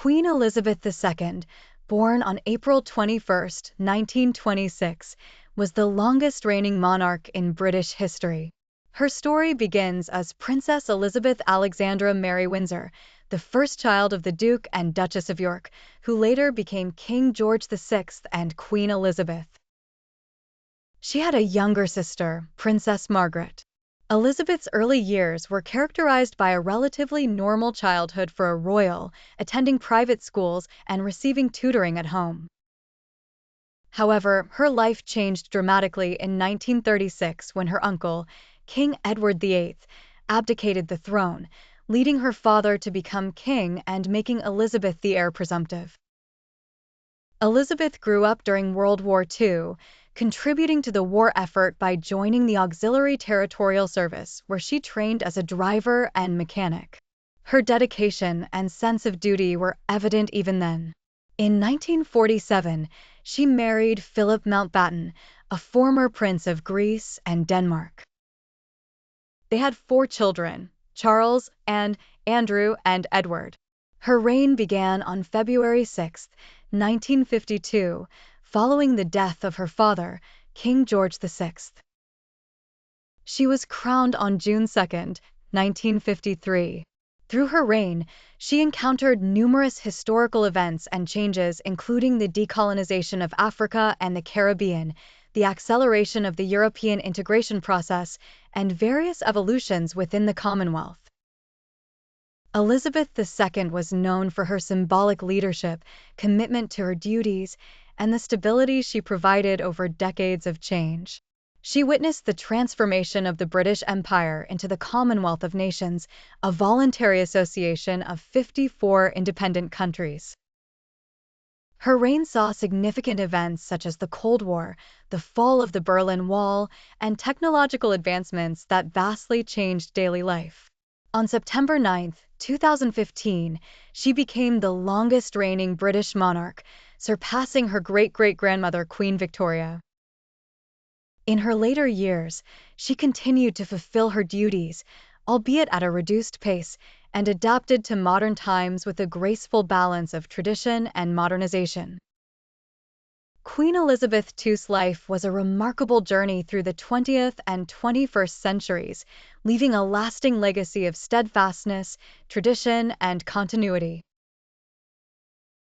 Queen Elizabeth II, born on April 21, 1926, was the longest reigning monarch in British history. Her story begins as Princess Elizabeth Alexandra Mary Windsor, the first child of the Duke and Duchess of York, who later became King George VI and Queen Elizabeth. She had a younger sister, Princess Margaret. Elizabeth's early years were characterized by a relatively normal childhood for a royal, attending private schools and receiving tutoring at home. However, her life changed dramatically in 1936 when her uncle, King Edward VIII, abdicated the throne, leading her father to become king and making Elizabeth the heir presumptive. Elizabeth grew up during World War II, contributing to the war effort by joining the Auxiliary Territorial Service, where she trained as a driver and mechanic. Her dedication and sense of duty were evident even then. In 1947, she married Philip Mountbatten, a former prince of Greece and Denmark. They had 4 children, Charles and Andrew and Edward. Her reign began on February 6, 1952, following the death of her father, King George VI. She was crowned on June 2, 1953. Through her reign, she encountered numerous historical events and changes, including the decolonization of Africa and the Caribbean, the acceleration of the European integration process, and various evolutions within the Commonwealth. Elizabeth II was known for her symbolic leadership, commitment to her duties, and the stability she provided over decades of change. She witnessed the transformation of the British Empire into the Commonwealth of Nations, a voluntary association of 54 independent countries. Her reign saw significant events such as the Cold War, the fall of the Berlin Wall, and technological advancements that vastly changed daily life. On September 9, 2015, she became the longest reigning British monarch, surpassing her great-great-grandmother Queen Victoria. In her later years, she continued to fulfill her duties, albeit at a reduced pace, and adapted to modern times with a graceful balance of tradition and modernization. Queen Elizabeth II's life was a remarkable journey through the 20th and 21st centuries, leaving a lasting legacy of steadfastness, tradition, and continuity.